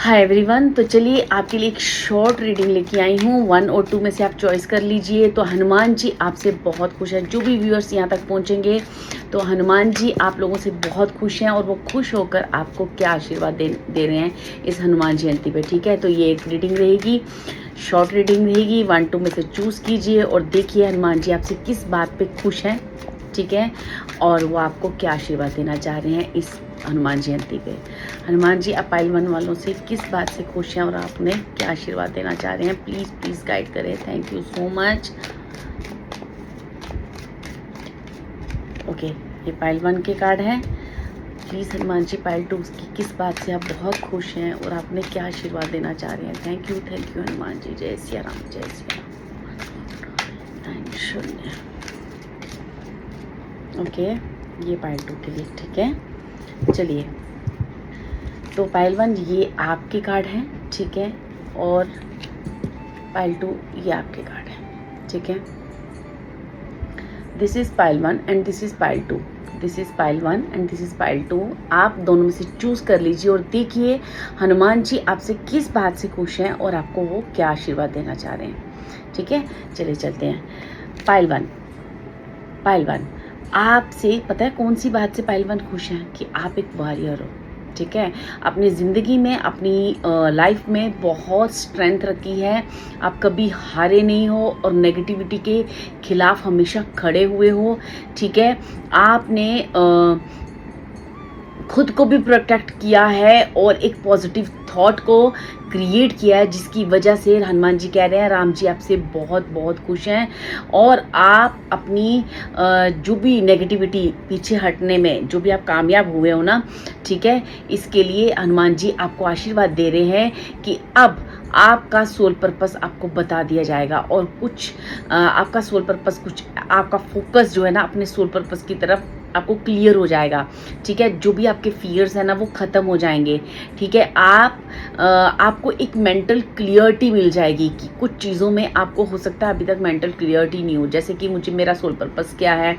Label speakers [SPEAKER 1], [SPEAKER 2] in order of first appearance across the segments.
[SPEAKER 1] Hi everyone. तो चलिए आपके लिए एक शॉर्ट रीडिंग लेके आई हूँ। 1 और 2 में से आप चॉइस कर लीजिए। तो हनुमान जी आपसे बहुत खुश हैं। जो भी व्यूअर्स यहाँ तक पहुँचेंगे तो हनुमान जी आप लोगों से बहुत खुश हैं और वो खुश होकर आपको क्या आशीर्वाद दे रहे हैं इस हनुमान जयंती पे। ठीक है, तो ये एक रीडिंग रहेगी, शॉर्ट रीडिंग रहेगी। 1 2 में से चूज़ कीजिए और देखिए हनुमान जी आपसे किस बात पे खुश हैं। ठीक है, और वो आपको क्या आशीर्वाद देना चाह रहे हैं इस हनुमान जयंती पे। हनुमान जी आप पाइल 1 वालों से किस बात से खुश हैं और आप उन्हें क्या आशीर्वाद देना चाह रहे हैं, प्लीज़ प्लीज़ गाइड करें। Thank you so much. Okay, ये पाइल 1 के कार्ड हैं। प्लीज़ हनुमान जी पाइल 2 की किस बात से आप बहुत खुश हैं और आप उन्हें क्या आशीर्वाद देना चाह रहे हैं। Thank you Hanuman ji. जय सिया राम, जय सिया राम। शून्य। ओके, ये पाइल 2 के लिए। ठीक है, चलिए। तो पाइल 1 ये आपके कार्ड हैं, ठीक है, और पाइल 2 ये आपके कार्ड हैं। ठीक है, this is pile 1 and this is pile 2। This is pile 1 and this is pile 2। आप दोनों में से चूज़ कर लीजिए और देखिए हनुमान जी आपसे किस बात से खुश हैं और आपको वो क्या आशीर्वाद देना चाह रहे हैं। ठीक है, चलिए चलते हैं। पाइल 1, पाइल 1 आपसे पता है कौन सी बात से पाइल 1 खुश हैं कि आप एक वॉरियर हो। ठीक है, अपनी ज़िंदगी में, अपनी लाइफ में बहुत स्ट्रेंथ रखी है। आप कभी हारे नहीं हो और नेगेटिविटी के खिलाफ हमेशा खड़े हुए हो। ठीक है, आपने खुद को भी प्रोटेक्ट किया है और एक पॉजिटिव थॉट को क्रिएट किया है, जिसकी वजह से हनुमान जी कह रहे हैं राम जी आपसे बहुत बहुत खुश हैं। और आप अपनी जो भी नेगेटिविटी पीछे हटने में जो भी आप कामयाब हुए हो ना, ठीक है, इसके लिए हनुमान जी आपको आशीर्वाद दे रहे हैं कि अब आपका सोल पर्पस आपको बता दिया जाएगा और कुछ आपका सोल पर्पस, कुछ आपका फोकस जो है ना अपने सोल पर्पस की तरफ आपको क्लियर हो जाएगा। ठीक है, जो भी आपके फियर्स है ना वो ख़त्म हो जाएंगे। ठीक है, आपको एक मेंटल क्लियरिटी मिल जाएगी कि कुछ चीज़ों में आपको हो सकता है अभी तक मेंटल क्लियरिटी नहीं हो, जैसे कि मुझे मेरा सोल पर्पस क्या है,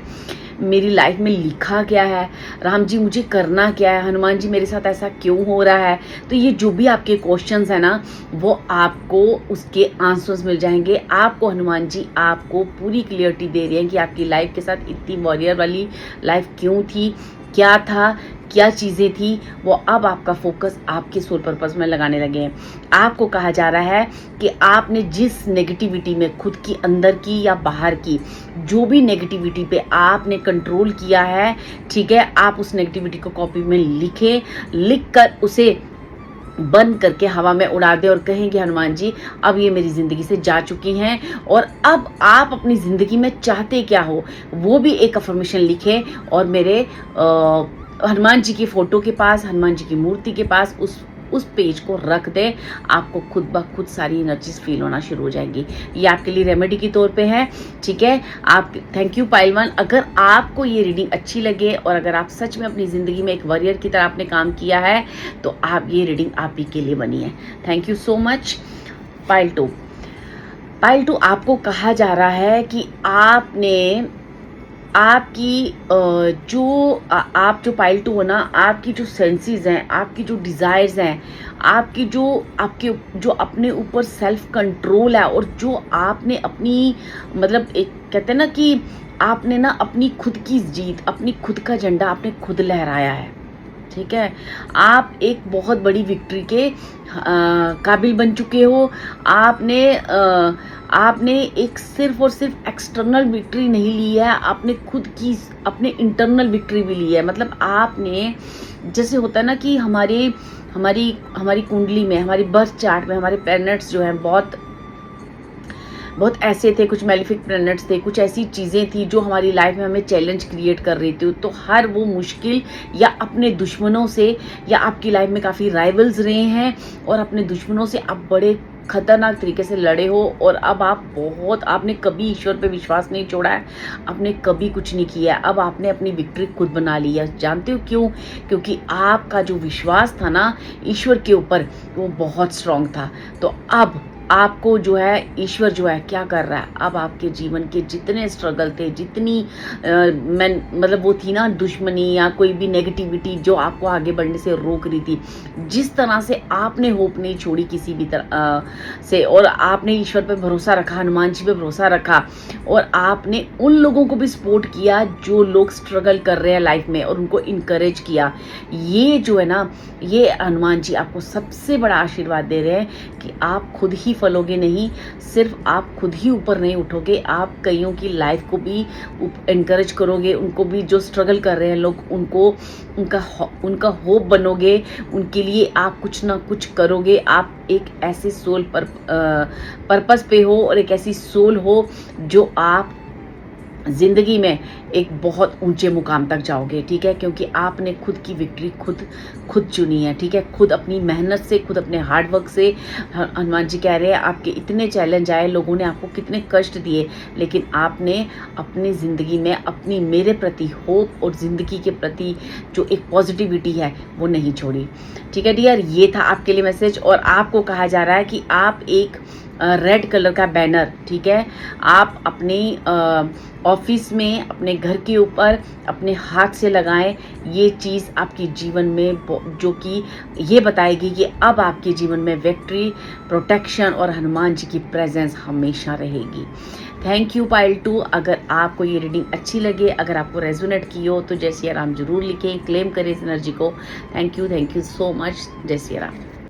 [SPEAKER 1] मेरी लाइफ में लिखा क्या है, राम जी मुझे करना क्या है, हनुमान जी मेरे साथ ऐसा क्यों हो रहा है। तो ये जो भी आपके क्वेश्चंस है ना वो आपको उसके आंसर्स मिल जाएंगे। आपको हनुमान जी आपको पूरी क्लियरिटी दे रहे हैं कि आपकी लाइफ के साथ इतनी वॉरियर वाली लाइफ क्यों थी, क्या था, क्या चीज़ें थी, वो अब आपका फोकस आपके सोल पर्पस में लगाने लगे हैं। आपको कहा जा रहा है कि आपने जिस नेगेटिविटी में खुद की अंदर की या बाहर की जो भी नेगेटिविटी पे आपने कंट्रोल किया है, ठीक है, आप उस नेगेटिविटी को कॉपी में लिख कर उसे बंद करके हवा में उड़ा दे और कहेंगे हनुमान जी अब ये मेरी ज़िंदगी से जा चुकी हैं और अब आप अपनी ज़िंदगी में चाहते क्या हो वो भी एक अफर्मेशन लिखें और मेरे हनुमान जी की फ़ोटो के पास, हनुमान जी की मूर्ति के पास उस पेज को रख दें। आपको खुद ब खुद सारी एनर्जीज फील होना शुरू हो जाएंगी। ये आपके लिए रेमेडी के तौर पे है। ठीक है, आप थैंक यू पाइल 1। अगर आपको ये रीडिंग अच्छी लगे और अगर आप सच में अपनी ज़िंदगी में एक वॉरियर की तरह आपने काम किया है तो आप ये रीडिंग आप ही के लिए बनी है। Thank you so much. Pile 2, pile 2 आपको कहा जा रहा है कि आपकी आप जो पाइल 2 हो ना, आपकी जो सेंसेस हैं, आपकी जो डिज़ायर्स हैं, आपकी जो अपने ऊपर सेल्फ कंट्रोल है और जो आपने अपनी मतलब एक कहते हैं ना कि आपने ना अपनी खुद की जीत, अपनी खुद का झंडा आपने खुद लहराया है। ठीक है, आप एक बहुत बड़ी विक्ट्री के काबिल बन चुके हो। आपने एक सिर्फ और सिर्फ एक्सटर्नल विक्ट्री नहीं ली है, आपने खुद की अपने इंटरनल विक्ट्री भी ली है। मतलब आपने, जैसे होता है ना कि हमारी कुंडली में, हमारी बर्थ चार्ट में हमारे प्लैनेट्स जो हैं बहुत ऐसे थे, कुछ मेलिफिक प्लैनेट्स थे, कुछ ऐसी चीज़ें थी जो हमारी लाइफ में हमें चैलेंज क्रिएट कर रही थी। तो हर वो मुश्किल या अपने दुश्मनों से, या आपकी लाइफ में काफ़ी राइवल्स रहे हैं और अपने दुश्मनों से आप बड़े खतरनाक तरीके से लड़े हो और अब आपने कभी ईश्वर पे विश्वास नहीं छोड़ा है, आपने कभी कुछ नहीं किया है। अब आपने अपनी विक्ट्री खुद बना ली है। जानते हो क्यों? क्योंकि आपका जो विश्वास था ना ईश्वर के ऊपर वो बहुत स्ट्रांग था। तो अब आपको जो है ईश्वर जो है क्या कर रहा है, अब आपके जीवन के जितने स्ट्रगल थे, जितनी मैं मतलब वो थी ना दुश्मनी या कोई भी नेगेटिविटी जो आपको आगे बढ़ने से रोक रही थी, जिस तरह से आपने होप नहीं छोड़ी किसी भी तरह से, और आपने ईश्वर पे भरोसा रखा, हनुमान जी पे भरोसा रखा, और आपने उन लोगों को भी सपोर्ट किया जो लोग स्ट्रगल कर रहे हैं लाइफ में, और उनको इनकरेज किया। ये जो है ना, ये हनुमान जी आपको सबसे बड़ा आशीर्वाद दे रहे हैं कि आप खुद ही फलोगे नहीं, सिर्फ आप खुद ही ऊपर नहीं उठोगे, आप कईयों की लाइफ को भी इनकरेज करोगे, उनको भी जो स्ट्रगल कर रहे हैं लोग, उनको उनका होप बनोगे, उनके लिए आप कुछ ना कुछ करोगे। आप एक ऐसे सोल पर पर्पस पे हो, और एक ऐसी सोल हो जो आप ज़िंदगी में एक बहुत ऊंचे मुकाम तक जाओगे, ठीक है, क्योंकि आपने खुद की विक्ट्री खुद चुनी है, ठीक है, खुद अपनी मेहनत से, खुद अपने हार्ड वर्क से। हनुमान जी कह रहे हैं आपके इतने चैलेंज आए, लोगों ने आपको कितने कष्ट दिए, लेकिन आपने अपनी ज़िंदगी में अपनी मेरे प्रति होप और ज़िंदगी के प्रति जो एक पॉजिटिविटी है वो नहीं छोड़ी। ठीक है डियर, ये था आपके लिए मैसेज। और आपको कहा जा रहा है कि आप एक रेड कलर का बैनर, ठीक है, आप अपने ऑफिस में, अपने घर के ऊपर अपने हाथ से लगाएं। ये चीज़ आपके जीवन में जो कि ये बताएगी कि अब आपके जीवन में विक्ट्री, प्रोटेक्शन और हनुमान जी की प्रेजेंस हमेशा रहेगी। Thank you pile 2। अगर आपको ये रीडिंग अच्छी लगे, अगर आपको रेजोनेट की हो तो जय सिया राम जरूर लिखें, क्लेम करें इस एनर्जी को। Thank you so much. जय सिया राम।